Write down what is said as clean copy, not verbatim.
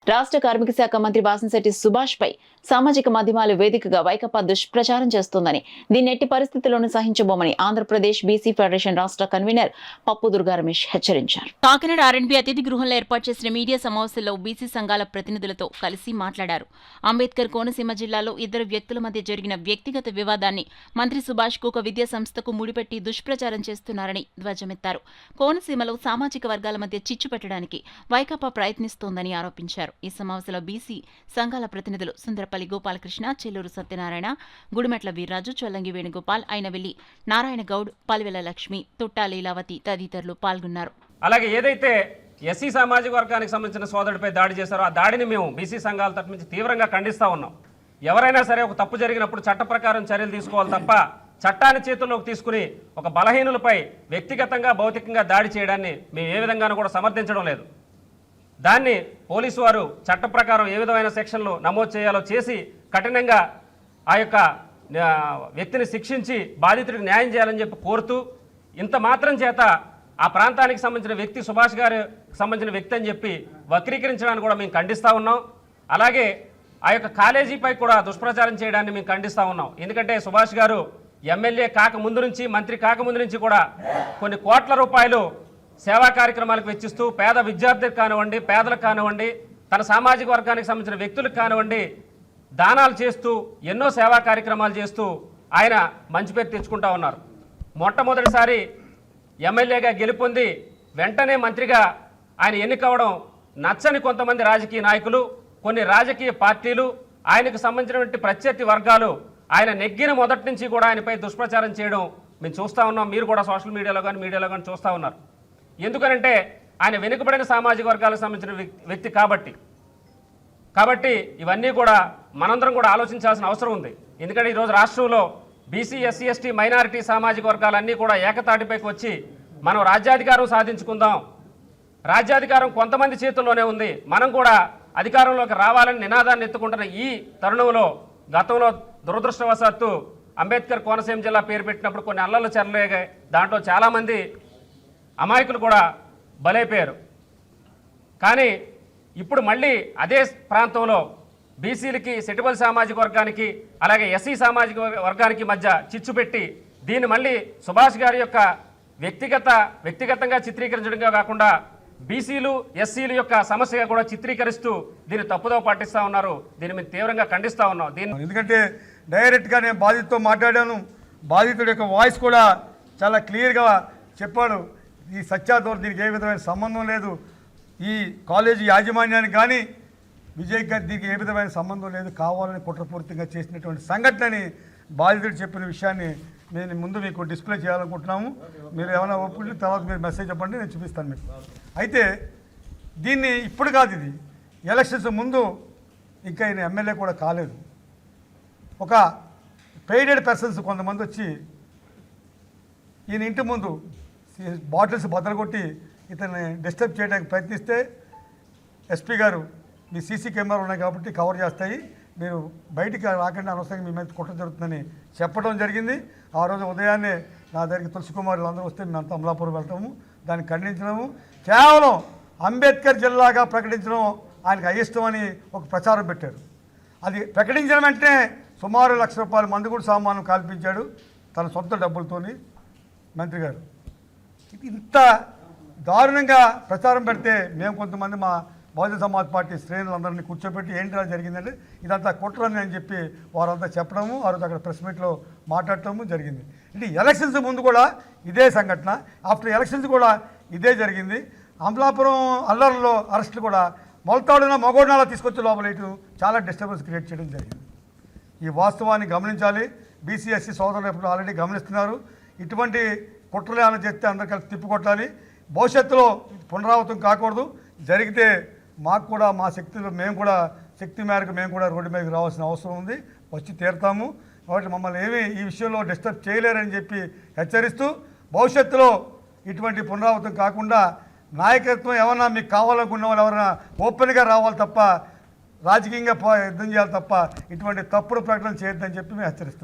రాష్ట్ర కార్మిక శాఖ మంత్రి వాసంశెట్టి సుభాష్ పై సామాజిక మాధ్యమాల వేదికగా వైకాపా దుష్ప్రచారం చేస్తోందని, దీన్ని ఎట్టి పరిస్థితుల్లోనూ సహించబోమని ఆంధ్రప్రదేశ్ బీసీ ఫెడరేషన్ రాష్ట్ర కన్వీనర్ పప్పు దుర్గా రమేష్ హెచ్చరించారు. కాకినాడ ఆర్ఎండ్బీ అతిథి గృహంలో ఏర్పాటు చేసిన మీడియా సమావేశంలో బీసీ సంఘాల ప్రతినిధులతో కలిసి మాట్లాడారు. అంబేద్కర్ కోనసీమ జిల్లాలో ఇద్దరు వ్యక్తుల మధ్య జరిగిన వ్యక్తిగత వివాదాన్ని మంత్రి సుభాష్ కు ఒక విద్యా సంస్థకు ముడిపెట్టి దుష్ప్రచారం చేస్తున్నారని ధ్వజమెత్తారు. కోనసీమలో సామాజిక వర్గాల మధ్య చిచ్చు పెట్టడానికి వైకాపా ప్రయత్నిస్తోందని ఆరోపించారు. ఈ సమావేశంలో బీసీ సంఘాల ప్రతినిధులు సుందరపల్లి గోపాలకృష్ణ, చెల్లూరు సత్యనారాయణ, గుడిమెట్ల వీర్రాజు, చొల్లంగి వేణుగోపాల్, అయినవెల్లి నారాయణ గౌడ్, పలివెల లక్ష్మి, తుట్టా లీలావతి తదితరులు పాల్గొన్నారు. అలాగే ఏదైతే ఎస్సీ సామాజిక వర్గానికి సంబంధించిన సోదరుడిపై దాడి చేశారో ఆ దాడిని మేము బీసీ సంఘాల తరఫు నుంచి తీవ్రంగా ఖండిస్తా ఉన్నాం. ఎవరైనా సరే ఒక తప్పు జరిగినప్పుడు చట్ట ప్రకారం చర్యలు తీసుకోవాలి తప్ప చట్టాన్ని చేతుల్లోకి తీసుకుని ఒక బలహీనులపై వ్యక్తిగతంగా భౌతికంగా దాడి చేయడాన్ని మేము ఏ విధంగానూ కూడా సమర్థించడం లేదు. దాన్ని పోలీసు వారు చట్ట ప్రకారం ఏ విధమైన సెక్షన్లు నమోదు చేయాలో చేసి కఠినంగా ఆ యొక్క వ్యక్తిని శిక్షించి బాధితుడికి న్యాయం చేయాలని చెప్పి కోరుతూ, ఇంత మాత్రం చేత ఆ ప్రాంతానికి సంబంధించిన వ్యక్తి సుభాష్ గారికి సంబంధించిన వ్యక్తి అని చెప్పి వక్రీకరించడానికి కూడా మేము ఖండిస్తూ ఉన్నాం. అలాగే ఆ యొక్క కాలేజీపై కూడా దుష్ప్రచారం చేయడాన్ని మేము ఖండిస్తూ ఉన్నాం. ఎందుకంటే సుభాష్ గారు ఎమ్మెల్యే కాకముందు నుంచి, మంత్రి కాకముందు నుంచి కూడా కొన్ని కోట్ల రూపాయలు సేవా కార్యక్రమాలకు వెచ్చిస్తూ పేద విద్యార్థులకు కానివ్వండి, పేదలకు కానివ్వండి, తన సామాజిక వర్గానికి సంబంధించిన వ్యక్తులకు కానివ్వండి దానాలు చేస్తూ ఎన్నో సేవా కార్యక్రమాలు చేస్తూ ఆయన మంచి పేరు తెచ్చుకుంటా ఉన్నారు. మొట్టమొదటిసారి ఎమ్మెల్యేగా గెలుపొంది వెంటనే మంత్రిగా ఆయన ఎన్నికవడం నచ్చని కొంతమంది రాజకీయ నాయకులు, కొన్ని రాజకీయ పార్టీలు, ఆయనకు సంబంధించినటువంటి ప్రత్యర్థి వర్గాలు ఆయన నెగ్గిన మొదటి నుంచి కూడా ఆయనపై దుష్ప్రచారం చేయడం మేము చూస్తూ ఉన్నాం. మీరు కూడా సోషల్ మీడియాలో కానీ చూస్తూ ఉన్నారు. ఎందుకనంటే ఆయన వెనుకబడిన సామాజిక వర్గాలకు సంబంధించిన వ్యక్తి కాబట్టి ఇవన్నీ కూడా మనందరం కూడా ఆలోచించాల్సిన అవసరం ఉంది. ఎందుకంటే ఈరోజు రాష్ట్రంలో బీసీ, ఎస్సీ, ఎస్టీ, మైనారిటీ సామాజిక వర్గాలన్నీ కూడా ఏకతాటిపైకి వచ్చి మనం రాజ్యాధికారం సాధించుకుందాం, రాజ్యాధికారం కొంతమంది చేతుల్లోనే ఉంది, మనం కూడా అధికారంలోకి రావాలని నినాదాన్ని ఎత్తుకుంటున్న ఈ తరుణంలో గతంలో దురదృష్టవశాత్తు అంబేద్కర్ కోనసీమ జిల్లా పేరు పెట్టినప్పుడు కొన్ని అల్లర్లు చెరలేగాయి. దాంట్లో చాలామంది అమాయకులు కూడా బలైపోయారు. కానీ ఇప్పుడు మళ్ళీ అదే ప్రాంతంలో బీసీలకి, సెటిబుల్ సామాజిక వర్గానికి, అలాగే ఎస్సీ సామాజిక వర్గానికి మధ్య చిచ్చు పెట్టి దీన్ని మళ్ళీ సుభాష్ గారి యొక్క వ్యక్తిగతంగా చిత్రీకరించడంగా కాకుండా బీసీలు, ఎస్సీల యొక్క సమస్యగా కూడా చిత్రీకరిస్తూ దీన్ని తప్పుదో పట్టిస్తూ ఉన్నారు. దీన్ని మేము తీవ్రంగా ఖండిస్తూ ఉన్నాం. ఎందుకంటే డైరెక్ట్గా నేను బాధితుడితో మాట్లాడాను. బాధితుడి యొక్క వాయిస్ కూడా చాలా క్లియర్గా చెప్పాడు. ఈ సత్యాతో దీనికి ఏ విధమైన సంబంధం లేదు, ఈ కాలేజీ యాజమాన్యానికి కానీ విజయ్ గారి దీనికి ఏ విధమైన సంబంధం లేదు, కావాలని కుట్రపూర్తిగా చేసినటువంటి సంఘటనని బాధితుడు చెప్పిన విషయాన్ని నేను ముందు మీకు డిస్ప్లే చేయాలనుకుంటున్నాము. మీరు ఏమైనా ఒప్పుకుంటే తర్వాత మీరు మెసేజ్ చెప్పండి, నేను చూపిస్తాను మీకు. అయితే దీన్ని ఇప్పుడు కాదు, ఇది ఎలక్షన్స్ ముందు ఇంకా ఈయన ఎమ్మెల్యే కూడా కాలేదు. ఒక పెయిడెడ్ పర్సన్స్ కొంతమంది వచ్చి ఈయన ఇంటి ముందు బాటిల్స్ బద్దలుకొట్టి ఇతన్ని డిస్టర్బ్ చేయడానికి ప్రయత్నిస్తే ఎస్పీ గారు మీ సీసీ కెమెరాలు ఉన్నాయి కాబట్టి కవర్ చేస్తాయి, మీరు బయటికి రాకుండా అనవసరంగా మీ మీద కుట్ర జరుగుతుందని చెప్పడం జరిగింది. ఆ రోజు ఉదయాన్నే నా దగ్గరికి తులసి కుమారులు అందరూ వస్తే మేమంతా అమలాపురం వెళ్ళటము, దాన్ని ఖండించడము, కేవలం అంబేద్కర్ జిల్లాగా ప్రకటించడం ఆయనకు అయిష్టం అని ఒక ప్రచారం పెట్టారు. అది ప్రకటించిన వెంటనే సుమారు ₹1,00,000 మందుగుడు సామాను కాల్పించాడు తన సొంత డబ్బులతోని మంత్రి గారు. ఇంత దారుణంగా ప్రచారం పెడితే మేము కొంతమంది మా బహుజన సమాజ్ పార్టీ శ్రేణులందరినీ కూర్చోబెట్టి ఏంటి ఇలా జరిగిందంటే ఇదంతా కుట్రని అని చెప్పి వారంతా చెప్పడము, ఆ రోజు అక్కడ ప్రెస్ మీట్లో మాట్లాడటము జరిగింది. అంటే ఎలక్షన్స్ ముందు కూడా ఇదే సంఘటన, ఆఫ్టర్ ఎలక్షన్స్ కూడా ఇదే జరిగింది. అమలాపురం అల్లర్లో అరెస్టులు కూడా మొలతాడున మగోడ్నాలా తీసుకొచ్చే లోపల చాలా డిస్టర్బెన్స్ క్రియేట్ చేయడం జరిగింది. ఈ వాస్తవాన్ని గమనించాలి. బీసీ, ఎస్సీ సోదరులు ఎప్పుడు ఆల్రెడీ గమనిస్తున్నారు. ఇటువంటి కుట్రలు ఏమైనా చేస్తే అందరు కలిసి తిప్పికొట్టాలి. భవిష్యత్తులో పునరావృతం కాకూడదు. జరిగితే మాకు కూడా మా శక్తిలో శక్తి మేరకు మేము కూడా రోడ్డు మీదకి రావాల్సిన అవసరం ఉంది, వచ్చి తీరుతాము. కాబట్టి మమ్మల్ని ఈ విషయంలో డిస్టర్బ్ చేయలేరని చెప్పి హెచ్చరిస్తూ, భవిష్యత్తులో ఇటువంటి పునరావృతం కాకుండా నాయకత్వం ఏమన్నా మీకు కావాలనుకున్న వాళ్ళు ఎవరైనా ఓపెన్గా రావాలి తప్ప రాజకీయంగా యుద్ధం చేయాలి తప్ప ఇటువంటి తప్పుడు ప్రకటన చేయొద్దని చెప్పి మేము హెచ్చరిస్తున్నాం.